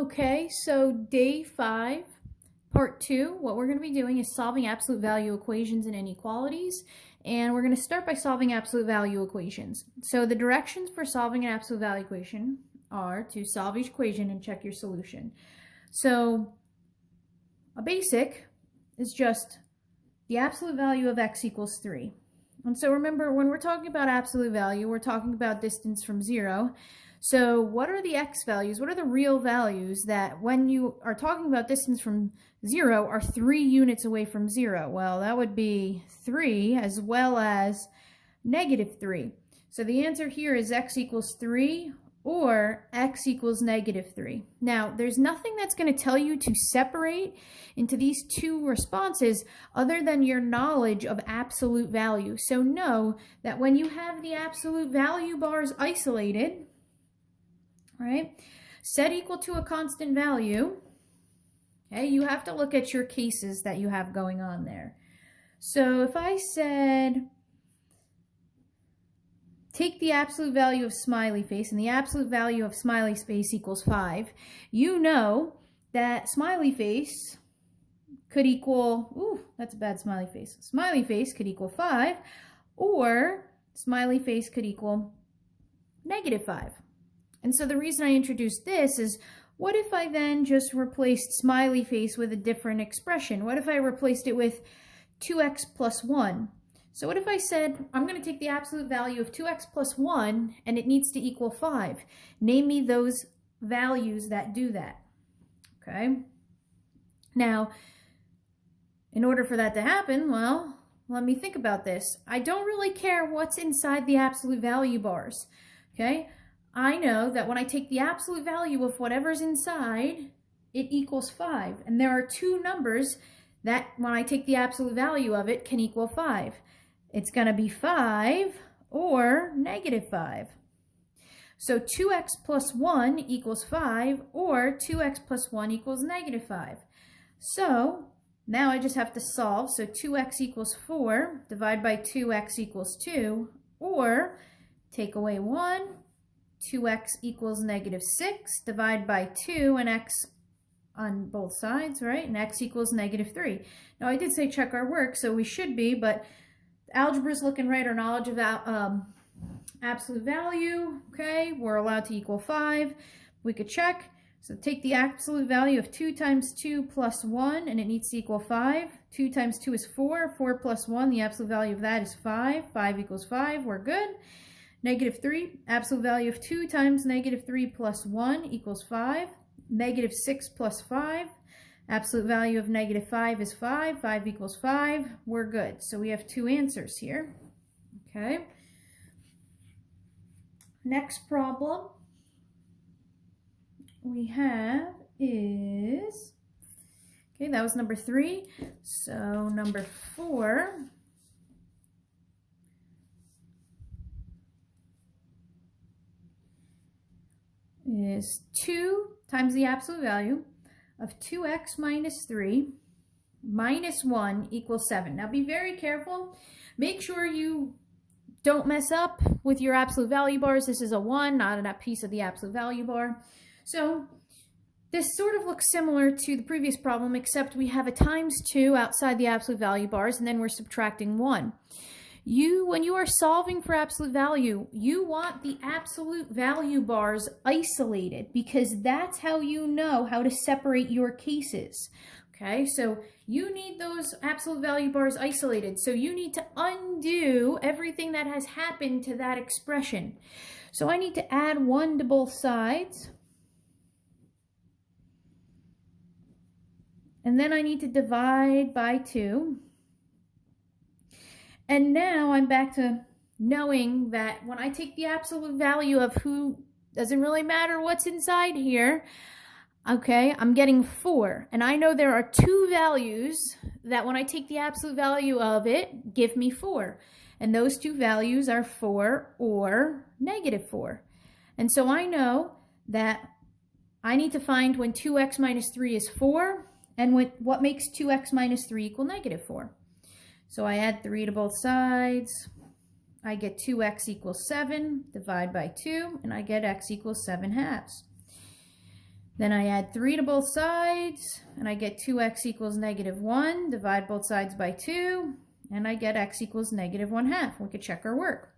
Okay, so day 5, part 2, what we're going to be doing is solving absolute value equations and inequalities. And we're going to start by solving absolute value equations. So the directions for solving an absolute value equation are to solve each equation and check your solution. So a basic is just the absolute value of x equals 3. And so remember, when we're talking about absolute value, we're talking about distance from 0. So what are the x values? What are the real values that when you are talking about distance from 0 are 3 units away from 0? Well, that would be 3 as well as -3. So the answer here is x equals 3 or x equals -3. Now, there's nothing that's going to tell you to separate into these two responses other than your knowledge of absolute value. So know that when you have the absolute value bars isolated, right, set equal to a constant value, okay, you have to look at your cases that you have going on there. So if I said, take the absolute value of smiley face, and the absolute value of smiley face equals 5, you know that smiley face could equal, ooh, that's a bad smiley face. Smiley face could equal 5, or smiley face could equal -5. And so the reason I introduced this is, what if I then just replaced smiley face with a different expression? What if I replaced it with 2x plus 1? So what if I said, I'm going to take the absolute value of 2x plus 1 and it needs to equal 5. Name me those values that do that. Okay. Now, in order for that to happen, well, let me think about this. I don't really care what's inside the absolute value bars. Okay. I know that when I take the absolute value of whatever's inside, it equals 5. And there are two numbers that when I take the absolute value of it can equal 5. It's going to be 5 or -5. So 2x plus 1 equals 5 or 2x plus 1 equals -5. So now I just have to solve. So 2x equals 4, divide by 2x equals 2, or take away 1, 2x equals -6, divide by 2 and x on both sides, right? And x equals -3. Now I did say check our work, so we should be, but algebra is looking right. Our knowledge of absolute value, okay, we're allowed to equal 5. We could check. So take the absolute value of 2 times 2 plus 1, and it needs to equal 5. 2 times 2 is 4. 4 plus 1, the absolute value of that is 5. 5 equals 5. We're good. -3, absolute value of 2 times -3 plus 1 equals 5. -6 plus 5, absolute value of -5 is 5. 5 equals 5. We're good. So we have two answers here. Okay. Next problem we have is, okay, that was number 3. So number 4. Is 2 times the absolute value of 2x minus 3 minus 1 equals 7. Now be very careful. Make sure you don't mess up with your absolute value bars. This is a 1, not a piece of the absolute value bar. So this sort of looks similar to the previous problem, except we have a times 2 outside the absolute value bars, and then we're subtracting 1. When you are solving for absolute value, you want the absolute value bars isolated, because that's how you know how to separate your cases. Okay, so you need those absolute value bars isolated. So you need to undo everything that has happened to that expression. So I need to add 1 to both sides. And then I need to divide by 2. And now I'm back to knowing that when I take the absolute value of who, doesn't really matter what's inside here, okay, I'm getting 4. And I know there are two values that when I take the absolute value of it, give me 4. And those two values are 4 or -4. And so I know that I need to find when 2x minus 3 is 4, and what makes 2x minus 3 equal -4. So I add 3 to both sides. I get 2x equals 7, divide by 2, and I get x equals 7/2. Then I add 3 to both sides, and I get 2x equals -1. Divide both sides by 2, and I get x equals -1/2. We could check our work.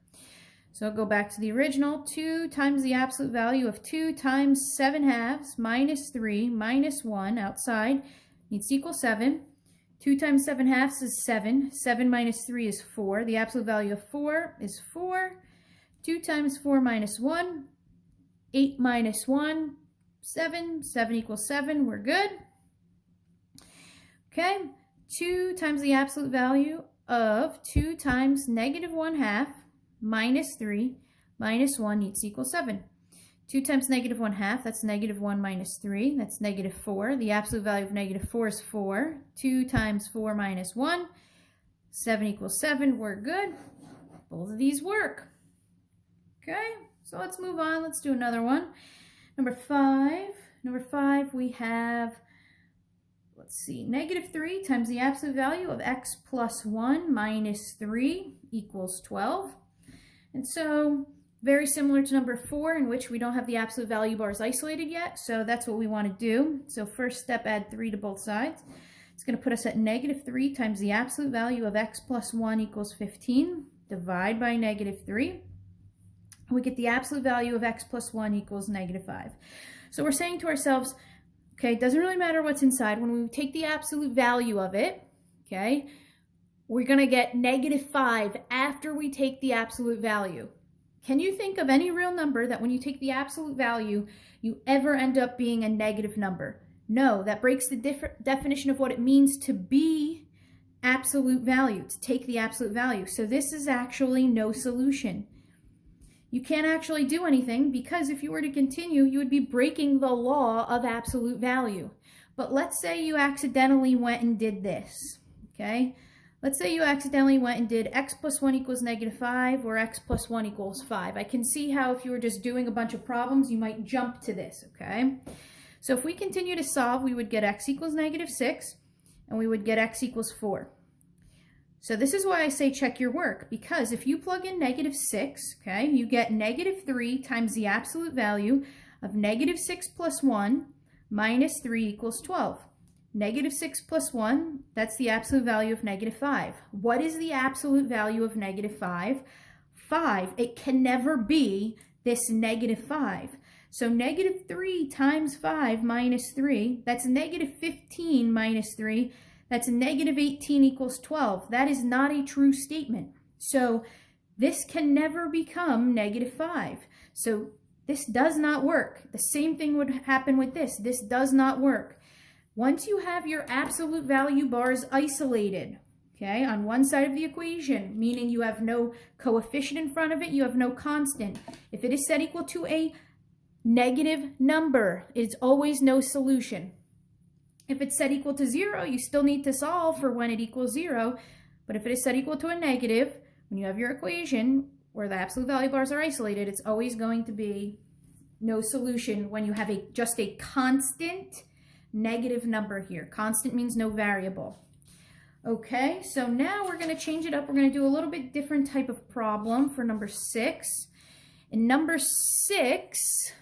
So I'll go back to the original. 2 times the absolute value of 2 times 7/2 minus 3 minus 1 outside needs to equal 7. 2 times 7/2 is 7. 7 minus 3 is 4. The absolute value of 4 is 4. 2 times 4 minus 1. 8 minus 1. 7. 7 equals 7. We're good. Okay. 2 times the absolute value of 2 times -1/2 minus 3 minus 1 needs to equal 7. 2 times -1/2, that's -1 minus 3, that's -4. The absolute value of -4 is 4. 2 times 4 minus 1, 7 equals 7. We're good. Both of these work. Okay, so let's move on. Let's do another one. Number 5. Number 5, we have, let's see, -3 times the absolute value of x plus 1 minus 3 equals 12. And so, very similar to number 4, in which we don't have the absolute value bars isolated yet, so that's what we want to do. So first step, add 3 to both sides. It's going to put us at -3 times the absolute value of x plus 1 equals 15. Divide by -3. We get the absolute value of x plus 1 equals -5. So we're saying to ourselves, okay, it doesn't really matter what's inside. When we take the absolute value of it, okay, we're going to get -5 after we take the absolute value. Can you think of any real number that when you take the absolute value, you ever end up being a negative number? No, that breaks the definition of what it means to be absolute value, to take the absolute value. So this is actually no solution. You can't actually do anything because if you were to continue, you would be breaking the law of absolute value. But let's say you accidentally went and did this, okay? Let's say you accidentally went and did x plus 1 equals -5 or x plus 1 equals 5. I can see how if you were just doing a bunch of problems, you might jump to this, okay? So if we continue to solve, we would get x equals -6 and we would get x equals 4. So this is why I say check your work, because if you plug in -6, okay, you get -3 times the absolute value of -6 plus 1 minus 3 equals 12. -6 plus 1, that's the absolute value of -5. What is the absolute value of -5? 5. It can never be this -5. So -3 times 5 minus 3, that's -15 minus 3, that's -18 equals 12. That is not a true statement. So this can never become -5. So this does not work. The same thing would happen with this. This does not work. Once you have your absolute value bars isolated, okay, on one side of the equation, meaning you have no coefficient in front of it, you have no constant. If it is set equal to a negative number, it's always no solution. If it's set equal to 0, you still need to solve for when it equals 0. But if it is set equal to a negative, when you have your equation where the absolute value bars are isolated, it's always going to be no solution when you have just a constant negative number here. Constant means no variable. Okay, so now we're going to change it up. We're going to do a little bit different type of problem for number 6. In number 6,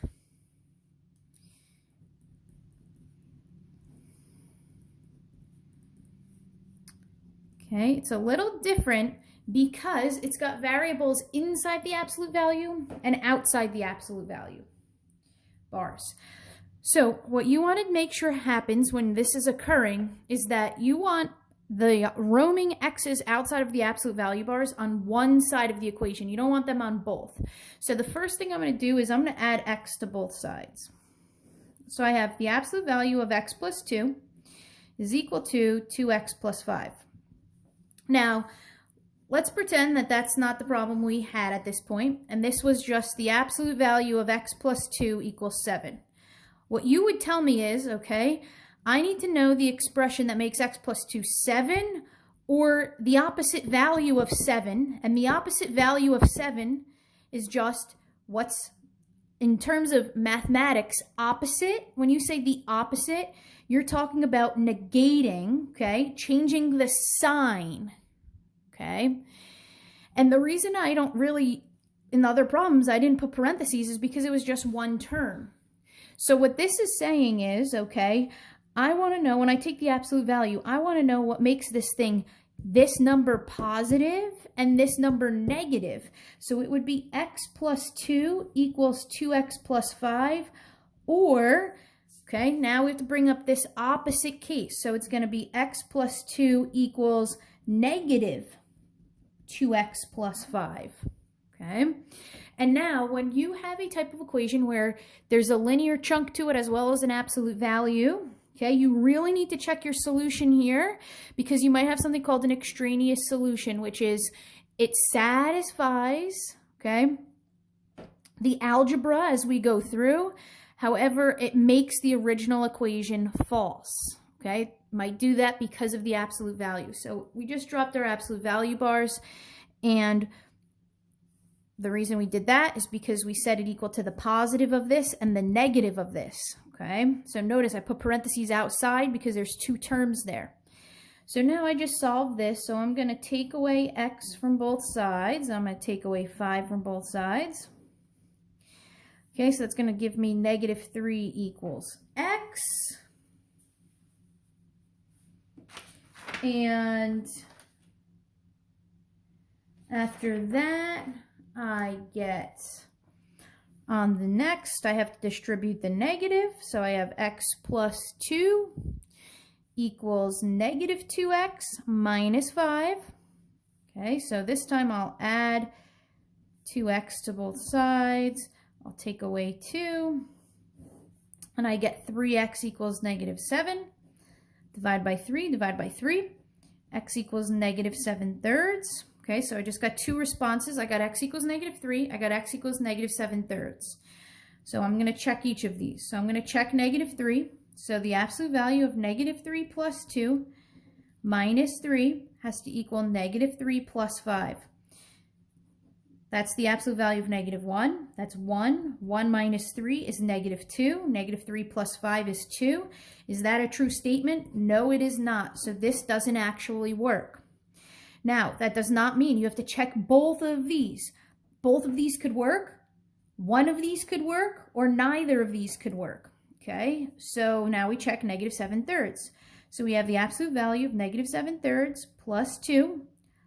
okay, it's a little different because it's got variables inside the absolute value and outside the absolute value bars. So what you want to make sure happens when this is occurring is that you want the roaming x's outside of the absolute value bars on one side of the equation. You don't want them on both. So the first thing I'm going to do is I'm going to add x to both sides. So I have the absolute value of x plus 2 is equal to 2x plus 5. Now, let's pretend that that's not the problem we had at this point, and this was just the absolute value of x plus 2 equals 7. What you would tell me is, okay, I need to know the expression that makes x plus 2 7 or the opposite value of 7. And the opposite value of 7 is just what's, in terms of mathematics, opposite. When you say the opposite, you're talking about negating, okay, changing the sign, okay? And the reason I don't really, in the other problems, I didn't put parentheses is because it was just one term. So what this is saying is, okay, I want to know, when I take the absolute value, I want to know what makes this number positive and this number negative. So it would be x plus 2 equals 2x plus 5, or, okay, now we have to bring up this opposite case. So it's going to be x plus 2 equals negative 2x plus 5, okay? And now when you have a type of equation where there's a linear chunk to it as well as an absolute value, okay, you really need to check your solution here, because you might have something called an extraneous solution, which is it satisfies, okay, the algebra as we go through. However, it makes the original equation false, okay? Might do that because of the absolute value. So we just dropped our absolute value bars, and the reason we did that is because we set it equal to the positive of this and the negative of this, okay? So notice I put parentheses outside because there's two terms there. So now I just solved this, so I'm going to take away x from both sides. I'm going to take away 5 from both sides. Okay, so that's going to give me negative 3 equals x. And after that, I get, on the next, I have to distribute the negative. So I have x plus 2 equals negative 2x minus 5. Okay, so this time I'll add 2x to both sides. I'll take away 2. And I get 3x equals negative 7. Divide by 3, divide by 3. X equals negative 7/3. Okay, so I just got two responses. I got x equals negative 3. I got x equals negative 7/3. So I'm going to check each of these. So I'm going to check negative 3. So the absolute value of negative 3 plus 2 minus 3 has to equal negative 3 plus 5. That's the absolute value of negative 1. That's 1. 1 minus 3 is negative 2. Negative 3 plus 5 is 2. Is that a true statement? No, it is not. So this doesn't actually work. Now, that does not mean you have to check both of these. Both of these could work. One of these could work, or neither of these could work. Okay, so now we check negative 7/3. So we have the absolute value of negative 7/3 plus 2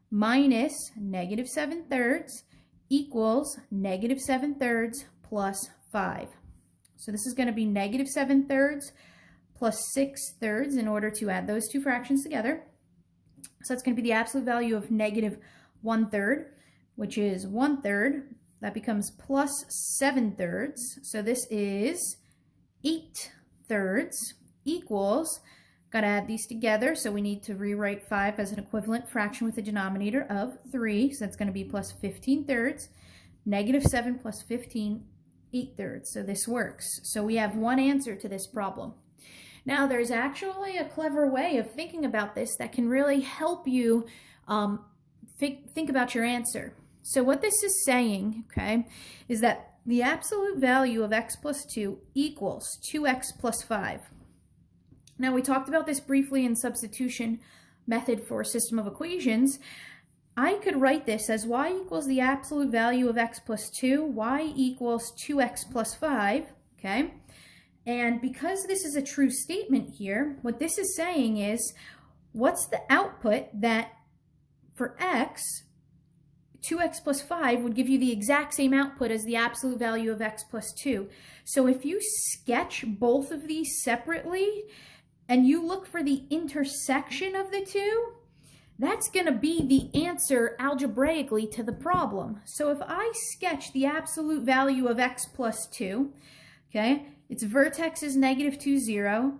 minus negative 7/3 equals negative 7/3 plus 5. So this is going to be negative 7/3 plus 6/3 in order to add those two fractions together. So that's going to be the absolute value of negative 1/3, which is 1/3. That becomes plus 7/3. So this is 8/3 equals, got to add these together, so we need to rewrite 5 as an equivalent fraction with a denominator of 3. So that's going to be plus 15/3. Negative 7 plus 15, 8/3. So this works. So we have one answer to this problem. Now, there's actually a clever way of thinking about this that can really help you think about your answer. So what this is saying, okay, is that the absolute value of x plus 2 equals 2x plus 5. Now, we talked about this briefly in substitution method for a system of equations. I could write this as y equals the absolute value of x plus 2, y equals 2x plus 5, okay? And because this is a true statement here, what this is saying is, what's the output that for x, 2x plus 5 would give you the exact same output as the absolute value of x plus 2. So if you sketch both of these separately and you look for the intersection of the two, that's going to be the answer algebraically to the problem. So if I sketch the absolute value of x plus 2, okay, its vertex is negative 2, 0.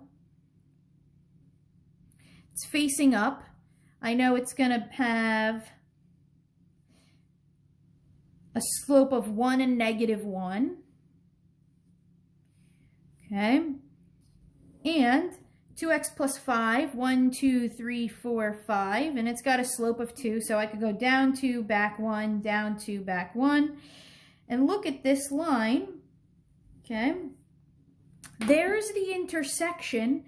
It's facing up. I know it's going to have a slope of 1 and negative 1. Okay. And 2x plus 5, 1, 2, 3, 4, 5. And it's got a slope of 2, so I could go down 2, back 1, down 2, back 1. And look at this line. Okay. There's the intersection.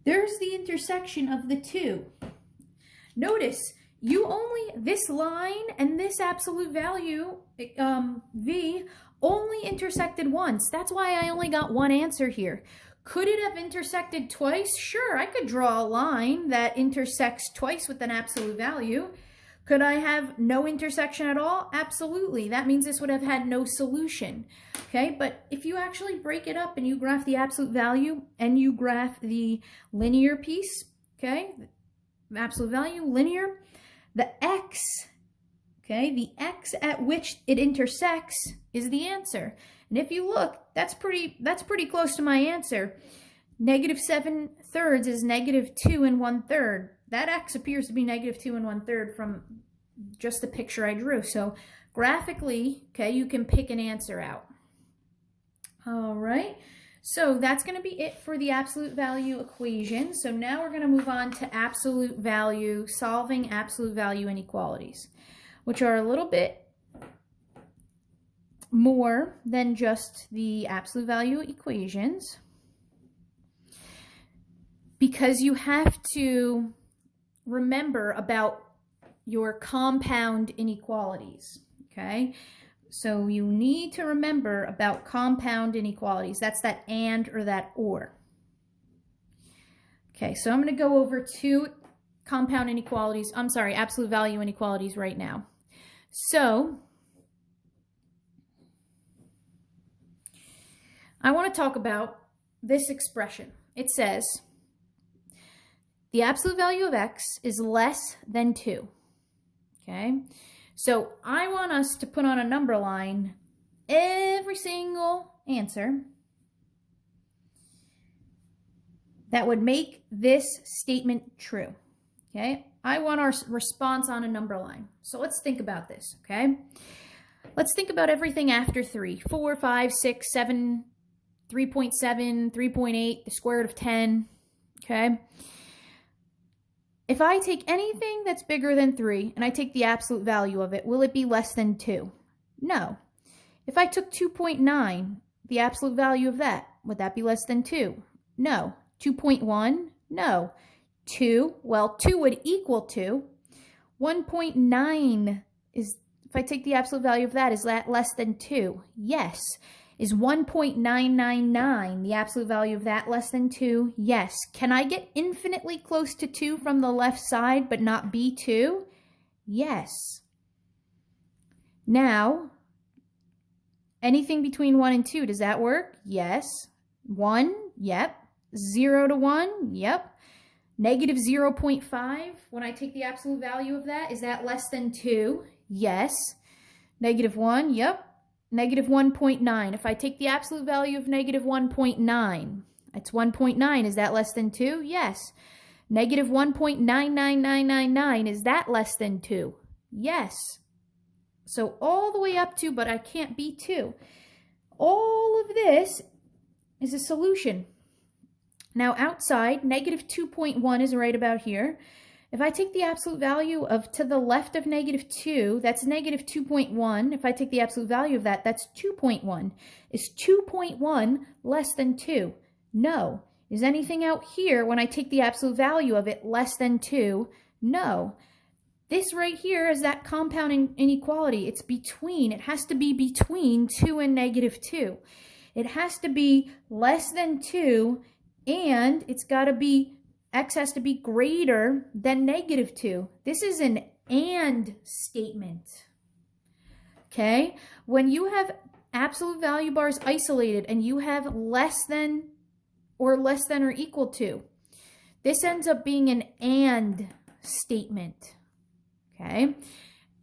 There's the intersection of the two. Notice, this line and this absolute value, v, Only intersected once. That's why I only got one answer here. Could it have intersected twice? Sure, I could draw a line that intersects twice with an absolute value. Could I have no intersection at all? Absolutely. That means this would have had no solution. Okay, but if you actually break it up and you graph the absolute value and you graph the linear piece, okay, absolute value, linear, the x, okay, the x at which it intersects is the answer. And if you look, that's pretty close to my answer. -7/3 is -2 1/3. That x appears to be -2 1/3 from just the picture I drew. So graphically, okay, you can pick an answer out. All right, so that's going to be it for the absolute value equation. So now we're going to move on to absolute value, solving absolute value inequalities, which are a little bit more than just the absolute value equations, because you have to remember about your compound inequalities, okay? So you need to remember about compound inequalities. That's that and or that or. Okay, so I'm going to go over two compound inequalities, absolute value inequalities right now. So I want to talk about this expression. It says the absolute value of x is less than 2. Okay, so I want us to put on a number line every single answer that would make this statement true. Okay, I want our response on a number line. So let's think about this, okay? Let's think about everything after 3, 4, 5, 6, 7, 3.7, 3.8, the square root of 10, okay? If I take anything that's bigger than 3 and I take the absolute value of it, will it be less than 2? No. If I took 2.9, the absolute value of that, would that be less than 2? No. 2.1? No. 2? Well, 2 would equal 2. 1.9 is, if I take the absolute value of that, is that less than 2? Yes. Is 1.999 the absolute value of that less than 2? Yes. Can I get infinitely close to 2 from the left side but not be 2? Yes. Now, anything between 1 and 2, does that work? Yes. 1? Yep. 0 to 1? Yep. Negative 0.5, when I take the absolute value of that, is that less than 2? Yes. Negative 1? Yep. Negative 1.9. If I take the absolute value of negative 1.9, it's 1.9. Is that less than 2? Yes. Negative 1.99999. Is that less than 2? Yes. So all the way up to, but I can't be 2. All of this is a solution. Now outside, negative 2.1 is right about here. If I take the absolute value of to the left of negative 2, that's negative 2.1. If I take the absolute value of that, that's 2.1. Is 2.1 less than 2? No. Is anything out here, when I take the absolute value of it, less than 2? No. This right here is that compound inequality. It's between. It has to be between 2 and negative 2. It has to be less than 2, and it's got to be x has to be greater than negative 2. This is an and statement. Okay? When you have absolute value bars isolated and you have less than or equal to, this ends up being an and statement. Okay?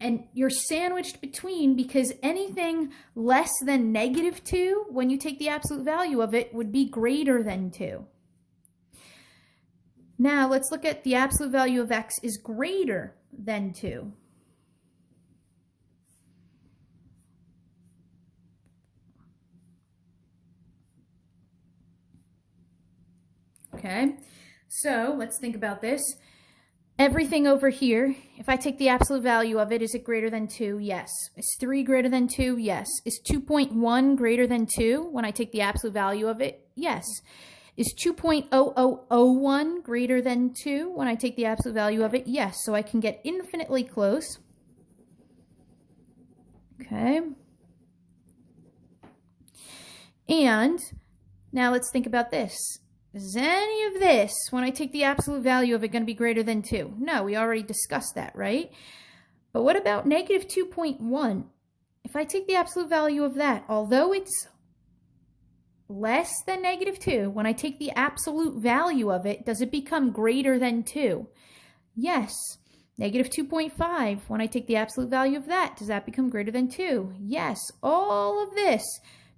And you're sandwiched between, because anything less than negative 2, when you take the absolute value of it, would be greater than 2. Now, let's look at the absolute value of x is greater than 2. Okay, so let's think about this. Everything over here, if I take the absolute value of it, is it greater than 2? Yes. Is 3 greater than 2? Yes. Is 2.1 greater than 2 when I take the absolute value of it? Yes. Is 2.0001 greater than 2 when I take the absolute value of it? Yes. So I can get infinitely close. Okay. And now let's think about this. Is any of this, when I take the absolute value of it, going to be greater than 2? No, we already discussed that, right? But what about negative 2.1? If I take the absolute value of that, although it's less than negative 2, when I take the absolute value of it, does it become greater than 2? Yes. Negative 2.5, when I take the absolute value of that, does that become greater than 2? Yes. All of this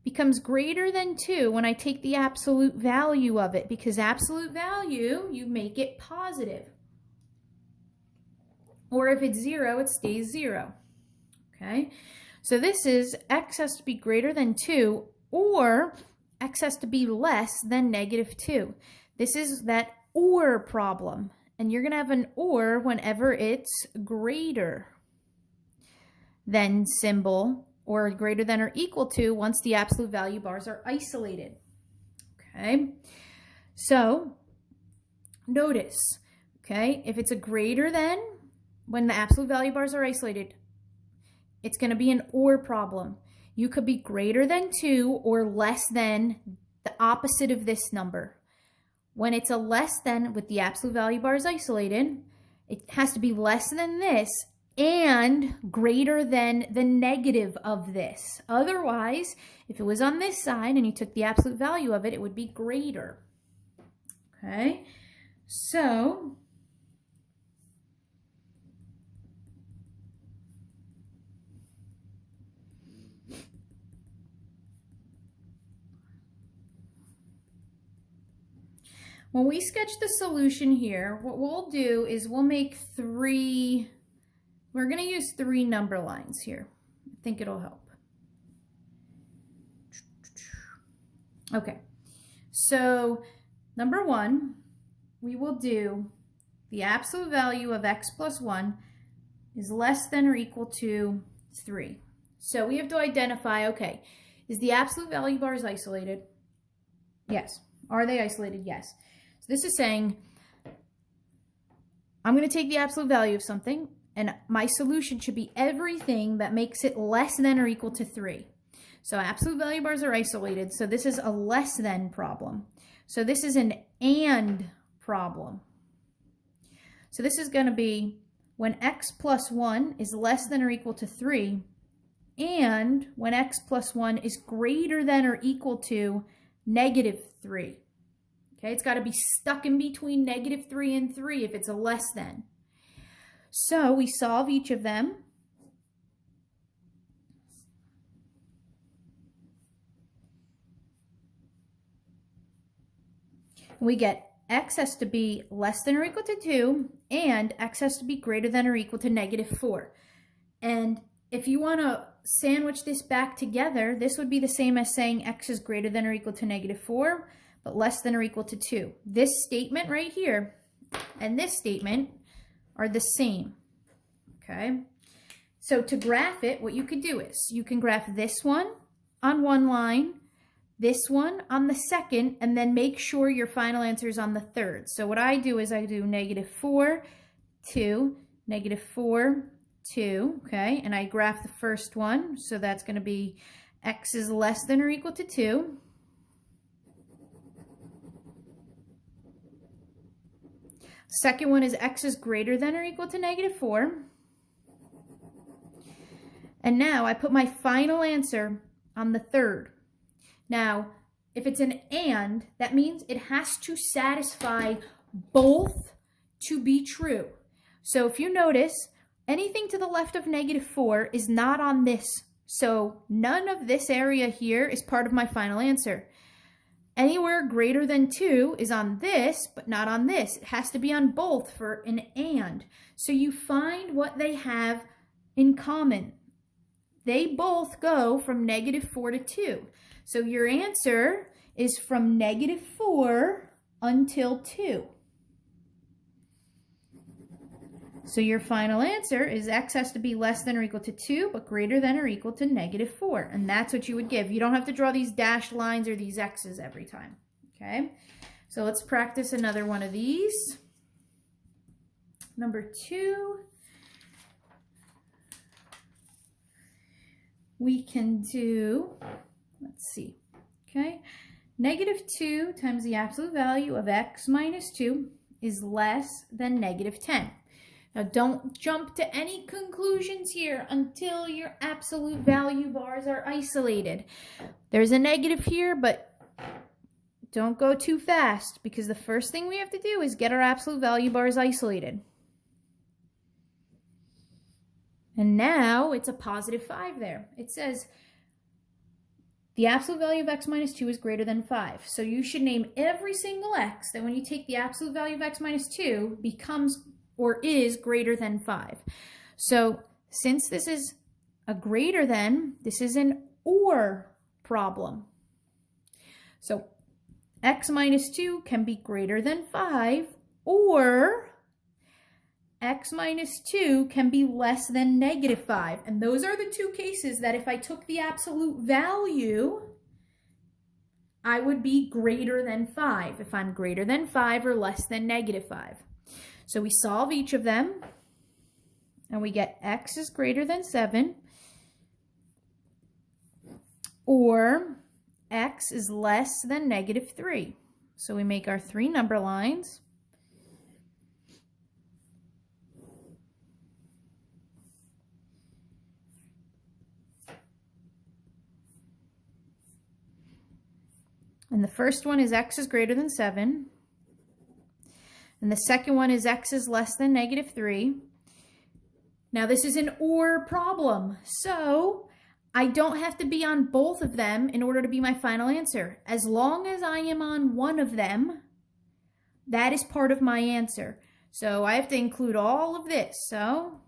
becomes greater than 2 when I take the absolute value of it, because absolute value, you make it positive. Or if it's 0, it stays 0. Okay? So this is x has to be greater than 2, or x has to be less than negative 2. This is that or problem. And you're going to have an or whenever it's greater than symbol, or greater than or equal to, once the absolute value bars are isolated. Okay? So, notice, okay, if it's a greater than, when the absolute value bars are isolated, it's going to be an or problem. You could be greater than 2 or less than the opposite of this number. When it's a less than with the absolute value bars isolated, it has to be less than this and greater than the negative of this. Otherwise, if it was on this side and you took the absolute value of it, it would be greater. Okay, so when we sketch the solution here, what we'll do is we'll make we're going to use 3 number lines here. I think it'll help. Okay, so number 1, we will do the absolute value of x plus 1 is less than or equal to 3. So we have to identify, okay, is the absolute value bars isolated? Yes. Are they isolated? Yes. So this is saying I'm going to take the absolute value of something, and my solution should be everything that makes it less than or equal to 3. So absolute value bars are isolated, so this is a less than problem. So this is an and problem. So this is going to be when x plus 1 is less than or equal to 3, and when x plus 1 is greater than or equal to negative 3. Okay, it's got to be stuck in between negative 3 and 3 if it's a less than. So we solve each of them. We get x has to be less than or equal to 2, and x has to be greater than or equal to negative 4. And if you want to sandwich this back together, this would be the same as saying x is greater than or equal to negative 4, but less than or equal to 2. This statement right here and this statement are the same. Okay? So to graph it, what you could do is you can graph this one on one line, this one on the second, and then make sure your final answer is on the third. So what I do is I do negative 4, 2, negative 4, 2, okay? And I graph the first one, so that's going to be x is less than or equal to 2. Second one is x is greater than or equal to negative 4. And now I put my final answer on the third. Now, if it's an and, that means it has to satisfy both to be true. So if you notice, anything to the left of negative 4 is not on this. So none of this area here is part of my final answer. Anywhere greater than 2 is on this, but not on this. It has to be on both for an and. So you find what they have in common. They both go from negative 4 to 2. So your answer is from negative 4 until 2. So your final answer is x has to be less than or equal to 2, but greater than or equal to negative 4. And that's what you would give. You don't have to draw these dashed lines or these x's every time. Okay? So let's practice another one of these. Number 2. We can do, let's see. Okay, -2 times the absolute value of x minus 2 is less than -10. Now don't jump to any conclusions here until your absolute value bars are isolated. There's a negative here, but don't go too fast, because the first thing we have to do is get our absolute value bars isolated. And now it's a +5 there. It says the absolute value of x minus 2 is greater than 5. So you should name every single x that when you take the absolute value of x minus 2 becomes or is greater than 5. So since this is a greater than, this is an or problem. So x minus 2 can be greater than 5, or x minus 2 can be less than -5. And those are the two cases that if I took the absolute value, I would be greater than 5, if I'm greater than 5 or less than -5. So we solve each of them, and we get x is greater than 7, or x is less than -3. So we make our 3 number lines. And the first one is x is greater than 7. And the second one is x is less than -3. Now this is an or problem, so I don't have to be on both of them in order to be my final answer. As long as I am on one of them, that is part of my answer. So I have to include all of this. So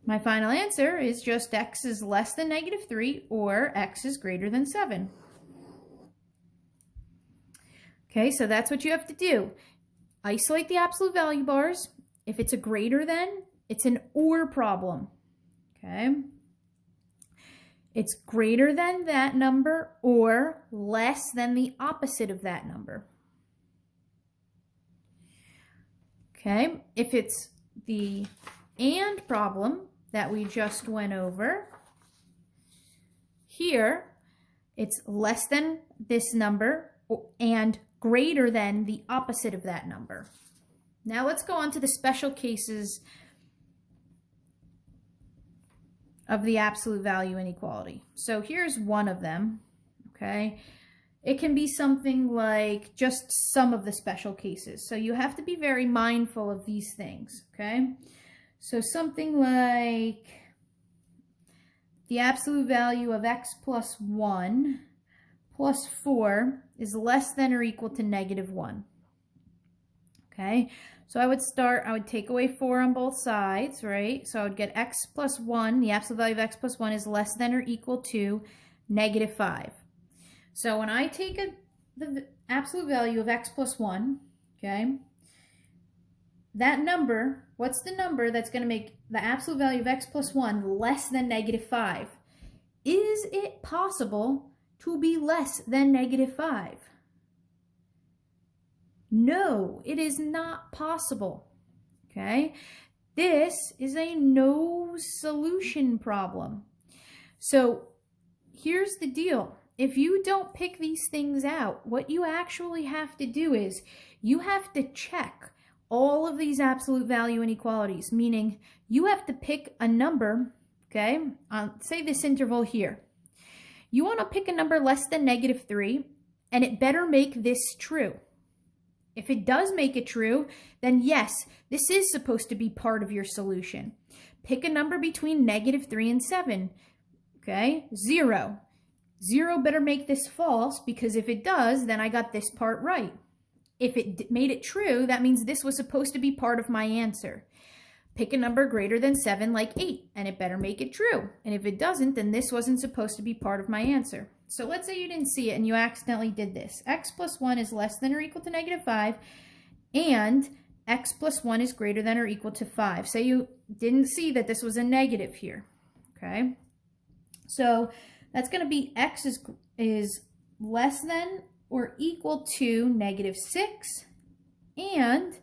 my final answer is just x is less than -3 or x is greater than 7. Okay, so that's what you have to do. Isolate the absolute value bars. If it's a greater than, it's an or problem. Okay? It's greater than that number or less than the opposite of that number. Okay? If it's the and problem that we just went over, here it's less than this number and greater than the opposite of that number. Now let's go on to the special cases of the absolute value inequality. So here's one of them, okay? It can be something like just some of the special cases. So you have to be very mindful of these things, okay? So something like the absolute value of x plus 1 plus 4 is less than or equal to -1. Okay, so I would take away 4 on both sides, right? So I would get x plus 1, the absolute value of x plus 1 is less than or equal to -5. So when I take the absolute value of x plus 1, okay, that number, what's the number that's going to make the absolute value of x plus 1 less than -5? Is it possible to be less than -5? No, it is not possible, okay? This is a no solution problem. So here's the deal. If you don't pick these things out, what you actually have to do is you have to check all of these absolute value inequalities, meaning you have to pick a number, okay, on, say this interval here. You want to pick a number less than -3, and it better make this true. If it does make it true, then yes, this is supposed to be part of your solution. Pick a number between -3 and 7, okay? 0. 0 better make this false, because if it does, then I got this part right. If it made it true, that means this was supposed to be part of my answer. Pick a number greater than 7, like 8, and it better make it true. And if it doesn't, then this wasn't supposed to be part of my answer. So let's say you didn't see it and you accidentally did this. X plus 1 is less than or equal to -5, and x plus 1 is greater than or equal to 5. Say you didn't see that this was a negative here, okay? So that's going to be x is less than or equal to -6, and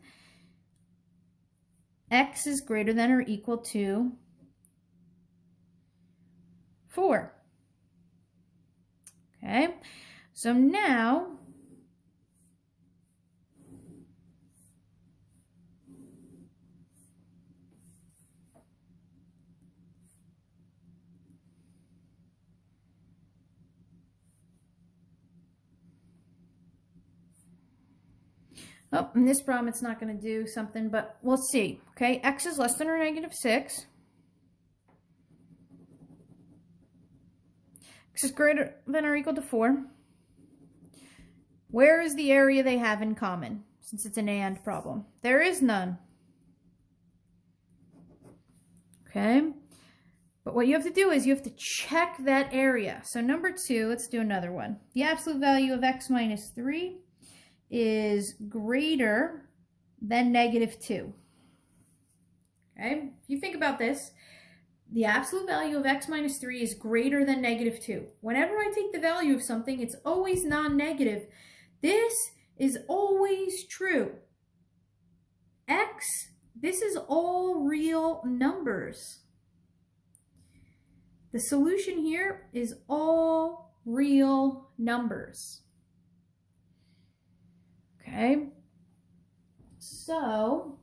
x is greater than or equal to 4. Okay, so now oh, in this problem it's not going to do something, but we'll see. Okay, x is less than or negative 6. X is greater than or equal to 4. Where is the area they have in common? Since it's an and problem. There is none. Okay. But what you have to do is you have to check that area. So number 2, let's do another one. The absolute value of x minus 3 is greater than negative 2. Okay. If you think about this, the absolute value of x minus 3 is greater than negative 2. Whenever I take the value of something, it's always non-negative. This is always true. X, this is all real numbers. The solution here is all real numbers. Okay? So,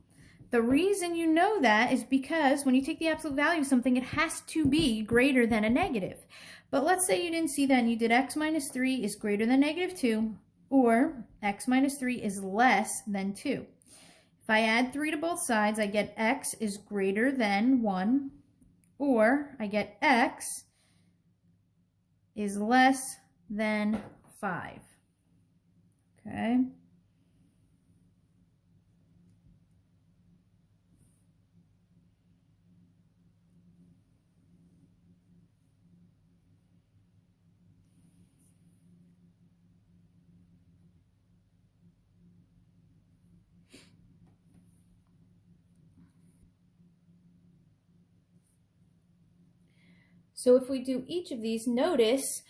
the reason you know that is because when you take the absolute value of something, it has to be greater than a negative. But let's say you didn't see that and you did x minus 3 is greater than negative 2, or x minus 3 is less than 2. If I add 3 to both sides, I get x is greater than 1, or I get x is less than 5. Okay? So if we do each of these, notice,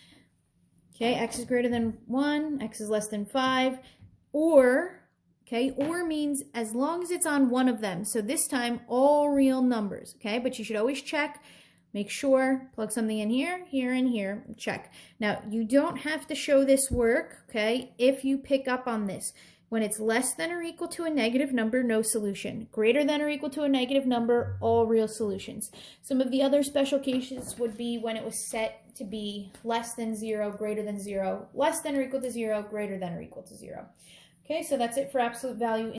okay, x is greater than 1, x is less than 5, or, okay, or means as long as it's on one of them. So this time, all real numbers, okay? But you should always check, make sure, plug something in here, and here, check. Now, you don't have to show this work, okay, if you pick up on this. When it's less than or equal to a negative number, no solution. Greater than or equal to a negative number, all real solutions. Some of the other special cases would be when it was set to be less than 0, greater than 0, less than or equal to 0, greater than or equal to 0. Okay, so that's it for absolute value.